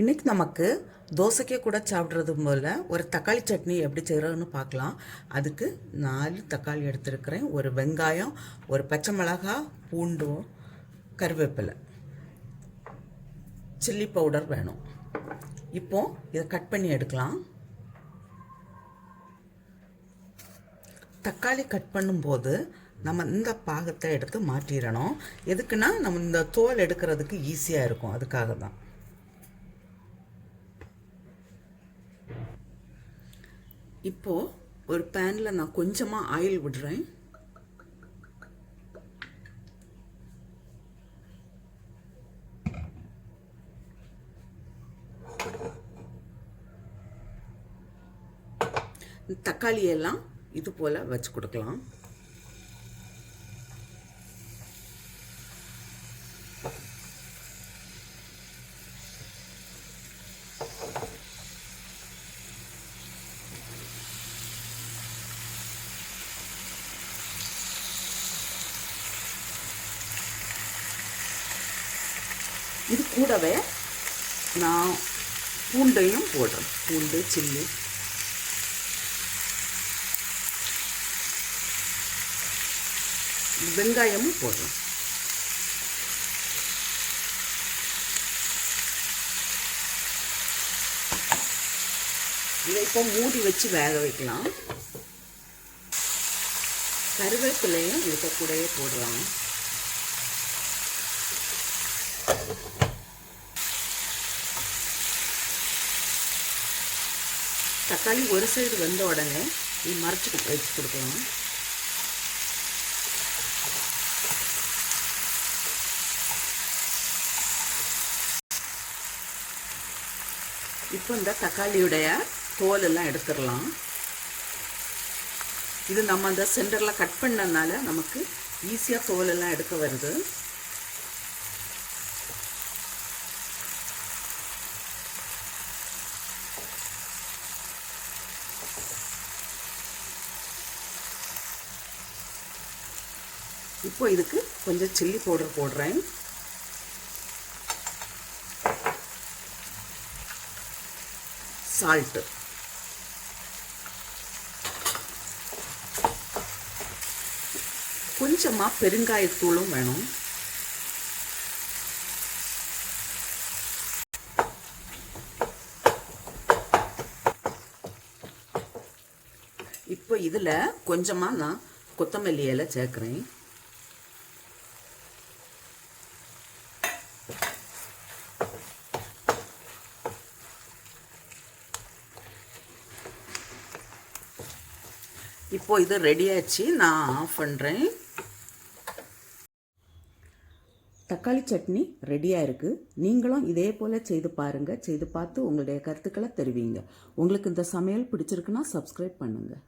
இன்றைக்கி நமக்கு தோசைக்கே கூட சாப்பிட்றது போல் ஒரு தக்காளி சட்னி எப்படி செய்கிறோன்னு பார்க்கலாம். அதுக்கு 4 தக்காளி எடுத்துருக்கிறேன், ஒரு வெங்காயம், ஒரு பச்சை மிளகாய், பூண்டு, கருவேப்பிலை, சில்லி பவுடர் வேணும். இப்போது இதை கட் பண்ணி எடுக்கலாம். தக்காளி கட் பண்ணும்போது நம்ம இந்த பாகத்தை எடுத்து மாற்றிடணும். எதுக்குன்னா நம்ம இந்த தோல் எடுக்கிறதுக்கு ஈஸியாக இருக்கும், அதுக்காக தான். இப்போது ஒரு பேனில் நான் கொஞ்சமாக ஆயில் விடுறேன். தக்காளியெல்லாம் இது போல் வச்சு கொடுக்கலாம். இது கூடவே நான் பூண்டையும் போடுறேன். பூண்டு, சில்லி, வெங்காயமும் போடுறேன். இதை இப்போ மூடி வச்சு வேக வைக்கலாம். கருவேப்பிலையும் இதுக்கு கூடவே போடலாம். தக்காளி ஒரு சைடு வெந்த உடனே இது மறைச்சி வச்சு கொடுக்கலாம். இப்போ இந்த தக்காளியுடைய தோல் எல்லாம் எடுத்துடலாம். இது நம்ம அந்த சென்டரில் கட் பண்ணனால நமக்கு ஈஸியாக தோல் எல்லாம் எடுக்க வருது. இப்போ இதுக்கு கொஞ்சம் சில்லி பவுடர் போடுறேன். சால்ட்டு, கொஞ்சமாக பெருங்காயத்தூளும் வேணும். இப்போ இதில் கொஞ்சமாக நான் கொத்தமல்லி இலை சேர்க்குறேன். இப்போ இது ரெடி ஆச்சு, நான் ஆஃப் பண்ணுறேன். தக்காளி சட்னி ரெடியாக இருக்குது. நீங்களும் இதே போல் செய்து பாருங்கள். செய்து பார்த்து உங்களுடைய கருத்துக்களை தெரிவிங்க. உங்களுக்கு இந்த சமையல் பிடிச்சிருக்குன்னா சப்ஸ்கிரைப் பண்ணுங்கள்.